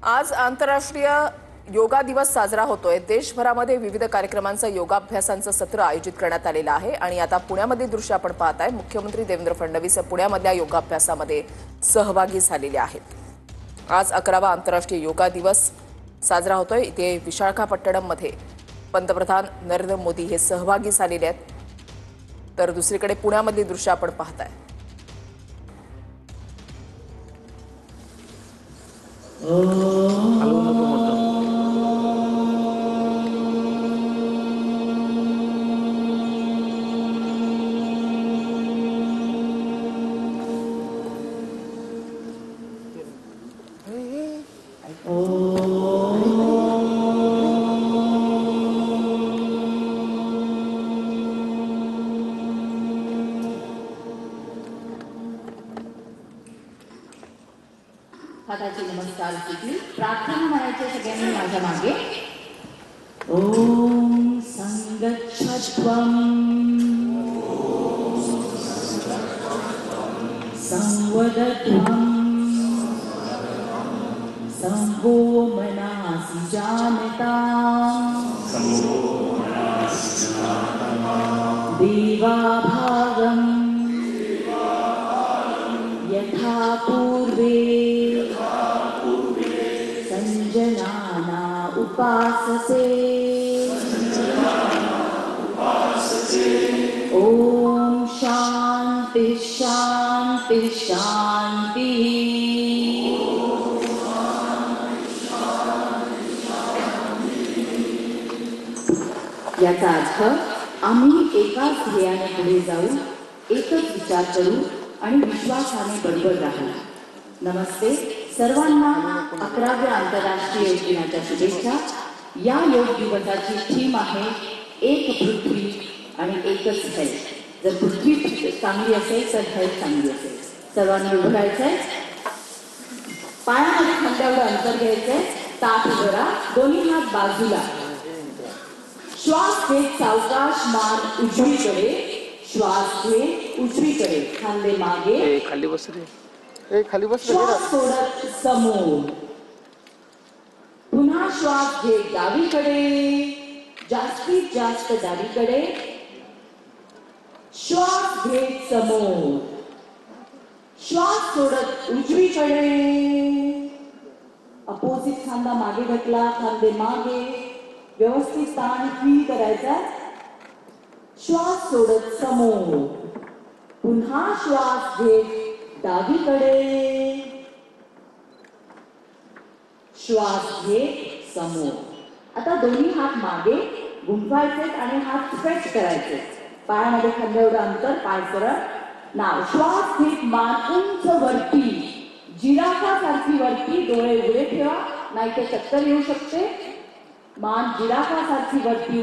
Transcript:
आज आंतरराष्ट्रीय योगा दिवस साजरा होतोय। देशभरामध्ये विविध कार्यक्रमांचं योगाभ्यासांचं सत्र आयोजित करण्यात आलेलं आहे आणि आता पुण्यामध्ये दृश्य आपण पाहताय। मुख्यमंत्री देवेंद्र फडणवीस पुण्यामधल्या योगाभ्यासामध्ये सहभागी झालेले आहेत। आज 11वा आंतरराष्ट्रीय योगा दिवस साजरा होतोय। इथे विशाखापट्टणममध्ये पंतप्रधान नरेंद्र मोदी हे सहभागी झालेले आहेत। तर दुसरीकडे पुण्यामधली दृश्य आपण पाहताय। हाताची नमस्कार स्थिती प्रार्थना म्हणायचे सगळ्यांनी माझ्या मागे। ओम संगच्छध्वं संवदध्वं संभो मनासि जानता देवाभागं यथा पूर्वे संजनाना उपासते ओम शांति शांति शांति। याचा अर्थ आम्ही एकाच ध्येयाने पुढे जाऊ, एकच विचार करू आणि विश्वासाने बरोबर राहू। नमस्ते सर्वांना 11व्या आंतरराष्ट्रीय योग दिनाच्या शुभेच्छा। या योग दिवसाची थीम आहे एक पृथ्वी आणि एकच हेल्थ। जर पृथ्वी चांगली असेल तर हेल्थ चांगली असेल। सर्वांनी उभं राहायचंय, पायामध्ये खांद्यावर अंतर घ्यायचंय, ताठ करा, दोन्ही हात बाजूला, श्वास घेत सावकाश मान उजवीकडे, श्वास घेत उजवीकडे, खांदे मागे, खाली बस रे, खाली बस। श्वास सोडत समोर, पुन्हा श्वास घेत डावीकडे, जास्तीत जास्त डावीकडे, श्वास घेत समोर, श्वास सोडत उजवीकडे, अपोजिट खांदा मागे ढकला, खांदे मागे, व्यवस्थित ताण फील करायचा, श्वास सोडत समोर, पुन्हा श्वास घेत डावीकडे, श्वास घेत समोर। आता दोन्ही हात मागे गुंफायचे आणि हात स्ट्रेच करायचे, पायामध्ये खांद्यावर अंतर, पाय सरळ। नाव श्वास घेत मान उंच वरती, जिराफा सारखी वरती, डोळे उघडे ठेवा, नाहीतर चक्कर येऊ शकते। मान जिराफा सारखी वरती